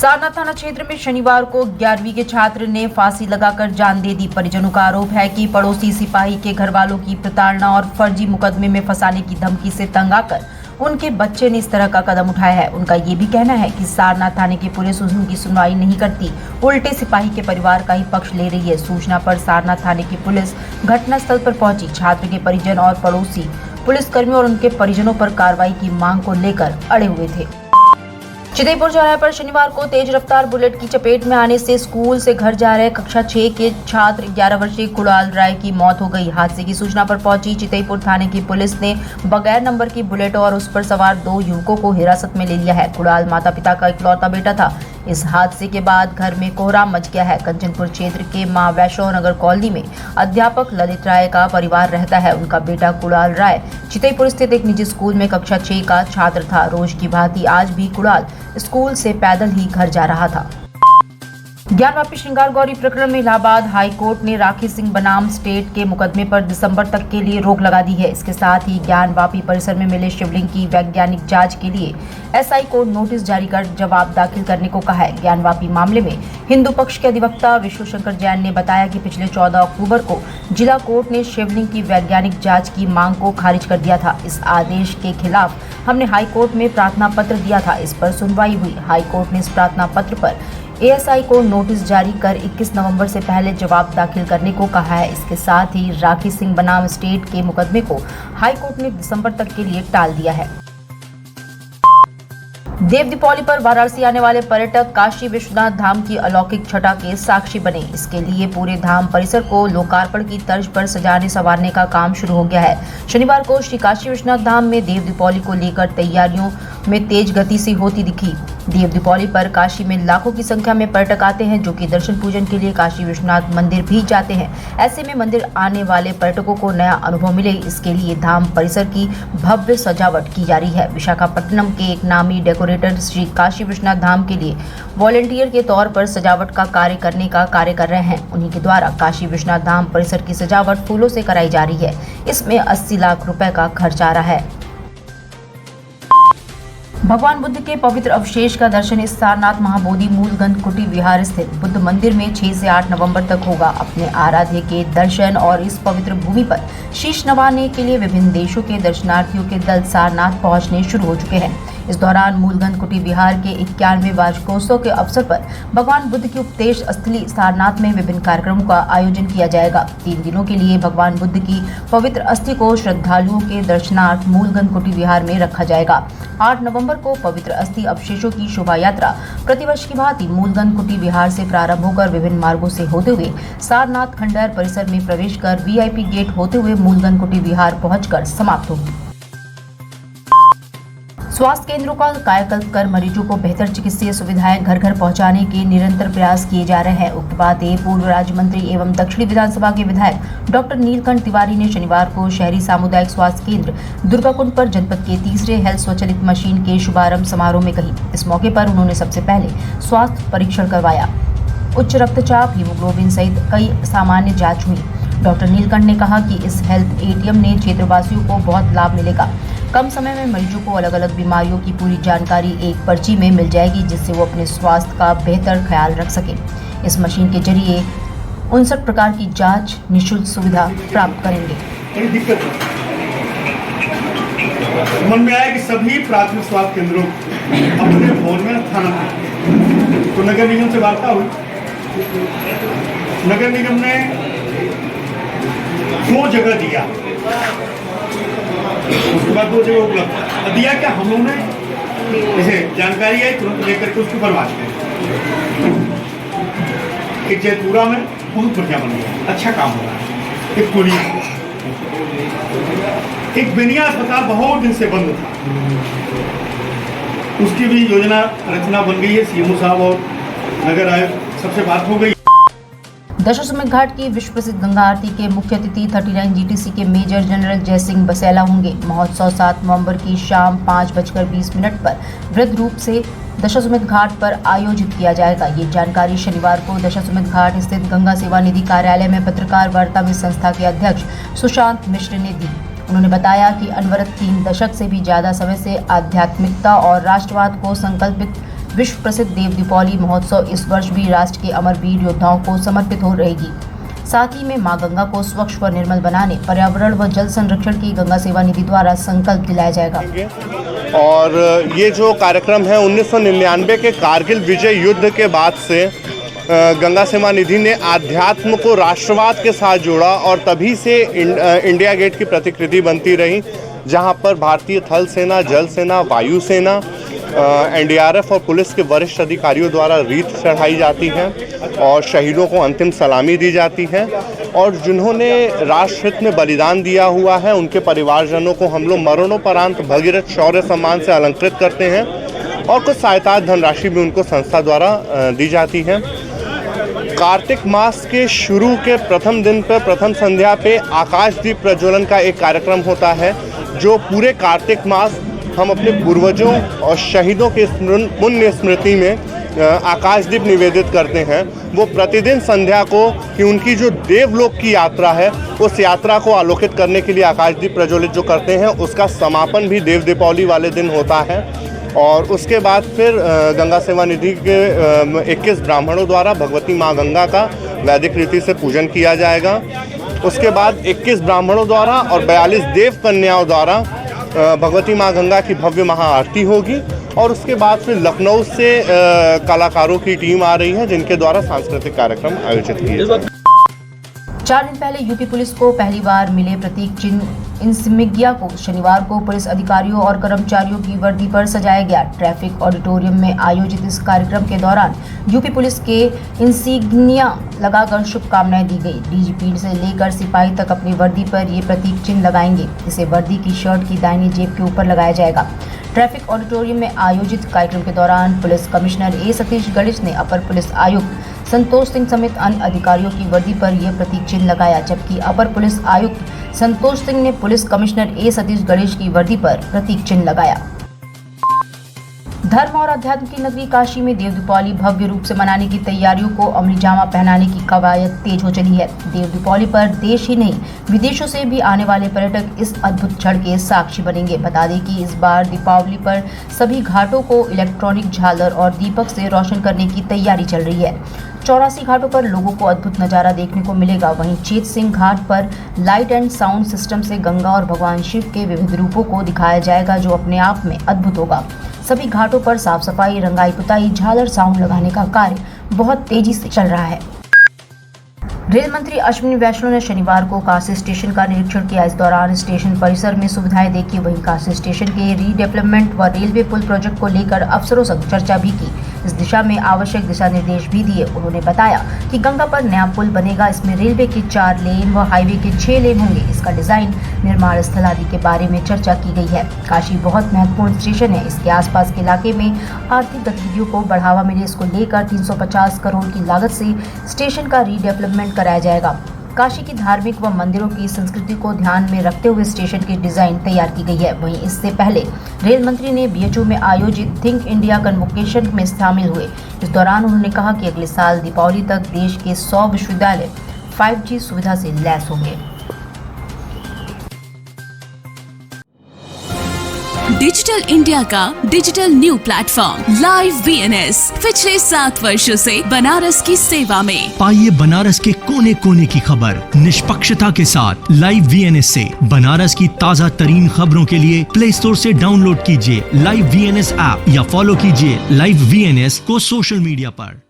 सारनाथ थाना क्षेत्र में शनिवार को 11वीं के छात्र ने फांसी लगाकर जान दे दी। परिजनों का आरोप है कि पड़ोसी सिपाही के घर वालों की प्रताड़ना और फर्जी मुकदमे में फंसाने की धमकी से तंग आकर उनके बच्चे ने इस तरह का कदम उठाया है। उनका ये भी कहना है कि सारनाथ थाने की पुलिस उनकी सुनवाई नहीं करती, उल्टे सिपाही के परिवार का ही पक्ष ले रही है। सूचना पर सारनाथ थाने की पुलिस घटनास्थल पर पहुंची। छात्र के परिजन और पड़ोसी पुलिसकर्मियों और उनके परिजनों पर कार्रवाई की मांग को लेकर अड़े हुए थे। चितईपुर चौराहे पर शनिवार को तेज रफ्तार बुलेट की चपेट में आने से स्कूल से घर जा रहे कक्षा 6 के छात्र 11 वर्षीय कुणाल राय की मौत हो गई। हादसे की सूचना पर पहुंची चितईपुर थाने की पुलिस ने बगैर नंबर की बुलेट और उस पर सवार 2 युवकों को हिरासत में ले लिया है। कुणाल माता पिता का इकलौता बेटा था। इस हादसे के बाद घर में कोहराम मच गया है। कंचनपुर क्षेत्र के मां वैष्णव नगर कॉलोनी में अध्यापक ललित राय का परिवार रहता है। उनका बेटा कुणाल राय चितईपुर स्थित एक निजी स्कूल में कक्षा 6 का छात्र था। रोज की भांति आज भी कुणाल स्कूल से पैदल ही घर जा रहा था। ज्ञानवापी श्रृंगार गौरी प्रकरण में इलाहाबाद हाई कोर्ट ने राखी सिंह बनाम स्टेट के मुकदमे पर दिसंबर तक के लिए रोक लगा दी है। इसके साथ ही ज्ञानवापी परिसर में मिले शिवलिंग की वैज्ञानिक जांच के लिए एसआई को नोटिस जारी कर जवाब दाखिल करने को कहा है। ज्ञानवापी मामले में हिंदू पक्ष के अधिवक्ता विश्वशंकर जैन ने बताया कि पिछले 14 अक्टूबर को जिला कोर्ट ने शिवलिंग की वैज्ञानिक जाँच की मांग को खारिज कर दिया था। इस आदेश के खिलाफ हमने हाई कोर्ट में प्रार्थना पत्र दिया था। इस पर सुनवाई हुई। हाई कोर्ट ने इस प्रार्थना पत्र पर एएसआई को नोटिस जारी कर 21 नवंबर से पहले जवाब दाखिल करने को कहा है। इसके साथ ही राखी सिंह बनाम स्टेट के मुकदमे को हाई कोर्ट ने दिसंबर तक के लिए टाल दिया है। देव दीपावली पर वाराणसी आने वाले पर्यटक काशी विश्वनाथ धाम की अलौकिक छटा के साक्षी बने। इसके लिए पूरे धाम परिसर को लोकार्पण की तर्ज पर सजाने संवारने का काम शुरू हो गया है। शनिवार को श्री काशी विश्वनाथ धाम में देव दीपावली को लेकर तैयारियों में तेज गति से होती दिखी। देव दीपावली पर काशी में लाखों की संख्या में पर्यटक आते हैं, जो कि दर्शन पूजन के लिए काशी विश्वनाथ मंदिर भी जाते हैं। ऐसे में मंदिर आने वाले पर्यटकों को नया अनुभव मिले, इसके लिए धाम परिसर की भव्य सजावट की जा रही है। विशाखापट्टनम के एक नामी डेकोरेटर श्री काशी विश्वनाथ धाम के लिए वॉलंटियर के तौर पर सजावट का कार्य करने का कार्य कर रहे हैं। उन्हीं के द्वारा काशी विश्वनाथ धाम परिसर की सजावट फूलों से कराई जा रही है। इसमें 80 लाख रुपए का खर्च आ रहा है। भगवान बुद्ध के पवित्र अवशेष का दर्शन इस सारनाथ महाबोधि मूलगंध कुटी विहार स्थित बुद्ध मंदिर में 6 से 8 नवंबर तक होगा। अपने आराध्य के दर्शन और इस पवित्र भूमि पर शीश नवाने के लिए विभिन्न देशों के दर्शनार्थियों के दल सारनाथ पहुंचने शुरू हो चुके हैं। इस दौरान मूलगंध कुटी विहार के 91वें वार्षिकोत्सव के अवसर पर भगवान बुद्ध की उपदेश स्थली सारनाथ में विभिन्न कार्यक्रमों का आयोजन किया जाएगा। 3 दिनों के लिए भगवान बुद्ध की पवित्र अस्थि को श्रद्धालुओं के दर्शनार्थ मूलगंध कुटी विहार में रखा जाएगा। 8 नवंबर को पवित्र अस्थि अवशेषों की शोभा यात्रा प्रतिवर्ष की भांति मूलगंध कुटी विहार से प्रारंभ होकर विभिन्न मार्गों से होते हुए सारनाथ खंडहर परिसर में प्रवेश कर वीआईपी गेट होते हुए मूलगंध कुटी विहार पहुंचकर समाप्त होगी। स्वास्थ्य केंद्रों का कायाकल्प कर मरीजों को बेहतर चिकित्सीय सुविधाएं घर घर पहुंचाने के निरंतर प्रयास किए जा रहे हैं। उक्त बातें पूर्व राज्य मंत्री एवं दक्षिणी विधानसभा के विधायक डॉक्टर नीलकंठ तिवारी ने शनिवार को शहरी सामुदायिक स्वास्थ्य केंद्र दुर्गाकुंड पर जनपद के तीसरे हेल्थ स्वचालित मशीन के शुभारंभ समारोह में कही। इस मौके पर उन्होंने सबसे पहले स्वास्थ्य परीक्षण करवाया। उच्च रक्तचाप, हीमोग्लोबिन सहित कई सामान्य जाँच हुई। डॉक्टर नीलकंठ ने कहा कि इस हेल्थ एटीएम ने क्षेत्रवासियों को बहुत लाभ मिलेगा। कम समय में मरीजों को अलग अलग बीमारियों की पूरी जानकारी एक पर्ची में मिल जाएगी, जिससे वो अपने स्वास्थ्य का बेहतर ख्याल रख सकें। इस मशीन के जरिए 59 प्रकार की जांच निःशुल्क सुविधा प्राप्त करेंगे। दिक्कत मन में आया कि सभी प्राथमिक स्वास्थ्य केंद्रों अपने फोन में थाना तो नगर निगम से वार्ता हुई। नगर निगम ने 2 जगह दिया, उसके बाद 2 जगह उपलब्ध दिया। क्या हम लोगों ने जैसे जानकारी आई तुरंत लेकर के उसको बनवा दिया। एक जयपुरा में बहुत बढ़िया बन गया, अच्छा काम हो रहा है। एक पुलिया, एक बेनिया अस्पताल बहुत दिन से बंद था, उसकी भी योजना रचना बन गई है। सीएमओ साहब और नगर आयुक्त सबसे बात हो गई। दशाश्वमेध घाट की विश्व प्रसिद्ध गंगा आरती के मुख्य अतिथि 39 जीटीसी के मेजर जनरल जय सिंह बसेला होंगे। महोत्सव 7 नवंबर की शाम 5:20 पर वृहद रूप से दशाश्वमेध घाट पर आयोजित किया जाएगा। ये जानकारी शनिवार को दशाश्वमेध घाट स्थित गंगा सेवा निधि कार्यालय में पत्रकार वार्ता में संस्था के अध्यक्ष सुशांत मिश्र ने दी। उन्होंने बताया कि अनवरत 3 दशक से भी ज्यादा समय से आध्यात्मिकता और राष्ट्रवाद को संकल्पित विश्व प्रसिद्ध देव दीपावली महोत्सव इस वर्ष भी राष्ट्र के अमरवीर योद्धाओं को समर्पित हो रहेगी। साथ ही में मां गंगा को स्वच्छ व निर्मल बनाने, पर्यावरण व जल संरक्षण की गंगा सेवा निधि द्वारा संकल्प दिलाया जाएगा। और ये जो कार्यक्रम है 1999 के कारगिल विजय युद्ध के बाद से गंगा सेवा निधि ने आध्यात्म को राष्ट्रवाद के साथ जोड़ा और तभी से इंडिया गेट की प्रतिकृति बनती रही, जहां पर भारतीय थल सेना, जल सेना, वायु सेना, एनडीआरएफ और पुलिस के वरिष्ठ अधिकारियों द्वारा रीत चढ़ाई जाती है और शहीदों को अंतिम सलामी दी जाती है। और जिन्होंने राष्ट्र हित में बलिदान दिया हुआ है उनके परिवारजनों को हम लोग मरणोपरांत भगीरथ शौर्य सम्मान से अलंकृत करते हैं और कुछ सहायता धनराशि भी उनको संस्था द्वारा दी जाती है। कार्तिक मास के शुरू के प्रथम दिन पर प्रथम संध्या पे आकाशदीप प्रज्वलन का एक कार्यक्रम होता है, जो पूरे कार्तिक मास हम अपने पूर्वजों और शहीदों के पुण्य स्मृति में आकाशदीप निवेदित करते हैं। वो प्रतिदिन संध्या को कि उनकी जो देवलोक की यात्रा है उस यात्रा को आलोकित करने के लिए आकाशदीप प्रज्वलित जो करते हैं, उसका समापन भी देव दीपावली वाले दिन होता है। और उसके बाद फिर गंगा सेवा निधि के 21 ब्राह्मणों द्वारा भगवती माँ गंगा का वैदिक रीति से पूजन किया जाएगा। उसके बाद 21 ब्राह्मणों द्वारा और 42 देव कन्याओं द्वारा भगवती माँ गंगा की भव्य महाआरती होगी। और उसके बाद फिर लखनऊ से कलाकारों की टीम आ रही है, जिनके द्वारा सांस्कृतिक कार्यक्रम आयोजित किए जाएंगे। 4 दिन पहले यूपी पुलिस को पहली बार मिले प्रतीक चिन्ह इंसिग्निया को शनिवार को पुलिस अधिकारियों और कर्मचारियों की वर्दी पर सजाया गया। ट्रैफिक ऑडिटोरियम में आयोजित इस कार्यक्रम के दौरान यूपी पुलिस के इंसिग्निया लगाकर शुभकामनाएं दी गई। डीजीपी से लेकर सिपाही तक अपनी वर्दी पर ये प्रतीक चिन्ह लगाएंगे। इसे वर्दी की शर्ट की दाहिनी जेब के ऊपर लगाया जाएगा। ट्रैफिक ऑडिटोरियम में आयोजित कार्यक्रम के दौरान पुलिस कमिश्नर ए सतीश गणेश ने अपर पुलिस आयुक्त संतोष सिंह समेत अन्य अधिकारियों की वर्दी पर यह प्रतीक चिन्ह लगाया, जबकि अपर पुलिस आयुक्त संतोष सिंह ने पुलिस कमिश्नर ए सतीश गणेश की वर्दी पर प्रतीक चिन्ह लगाया। धर्म और अध्यात्म की नगरी काशी में देव दीपावली भव्य रूप से मनाने की तैयारियों को अमली जामा पहनाने की कवायद तेज हो चली है। देव दीपावली पर देश ही नहीं विदेशों से भी आने वाले पर्यटक इस अद्भुत क्षण के साक्षी बनेंगे। बता दें कि इस बार दीपावली पर सभी घाटों को इलेक्ट्रॉनिक झालर और दीपक से रोशन करने की तैयारी चल रही है। 84 घाटों पर लोगों को अद्भुत नजारा देखने को मिलेगा। वहीं चेत सिंह घाट पर लाइट एंड साउंड सिस्टम से गंगा और भगवान शिव के विविध रूपों को दिखाया जाएगा, जो अपने आप में अद्भुत होगा। सभी घाटों पर साफ सफाई, रंगाई पुताई, झालर साउंड लगाने का कार्य बहुत तेजी से चल रहा है। रेल मंत्री अश्विनी वैष्णव ने शनिवार को काशी स्टेशन का निरीक्षण किया। इस दौरान स्टेशन परिसर में सुविधाएं देखी। वहीं काशी स्टेशन के रीडेवलपमेंट व रेलवे पुल प्रोजेक्ट को लेकर अफसरों संग चर्चा भी की। इस दिशा में आवश्यक दिशा निर्देश भी दिए। उन्होंने बताया कि गंगा पर नया पुल बनेगा। इसमें रेलवे के 4 लेन व हाईवे के 6 लेन होंगे। इसका डिजाइन, निर्माण स्थल आदि के बारे में चर्चा की गई है। काशी बहुत महत्वपूर्ण स्टेशन है। इसके आसपास के इलाके में आर्थिक गतिविधियों को बढ़ावा मिले, इसको लेकर 350 करोड़ की लागत से स्टेशन का रीडेवलपमेंट कराया जाएगा। काशी की धार्मिक व मंदिरों की संस्कृति को ध्यान में रखते हुए स्टेशन की डिजाइन तैयार की गई है। वहीं इससे पहले रेल मंत्री ने बीएचयू में आयोजित थिंक इंडिया कन्वोकेशन में शामिल हुए। इस दौरान उन्होंने कहा कि अगले साल दीपावली तक देश के 100 विश्वविद्यालय 5G सुविधा से लैस होंगे। डिजिटल इंडिया का digital new platform live BNS पिछले 7 वर्षों से बनारस की सेवा में। पाइए बनारस के कोने कोने की खबर निष्पक्षता के साथ लाइव बीएनएस से। बनारस की ताज़ा तरीन खबरों के लिए प्ले स्टोर से डाउनलोड कीजिए लाइव बीएनएस ऐप या फॉलो कीजिए लाइव बीएनएस को सोशल मीडिया पर।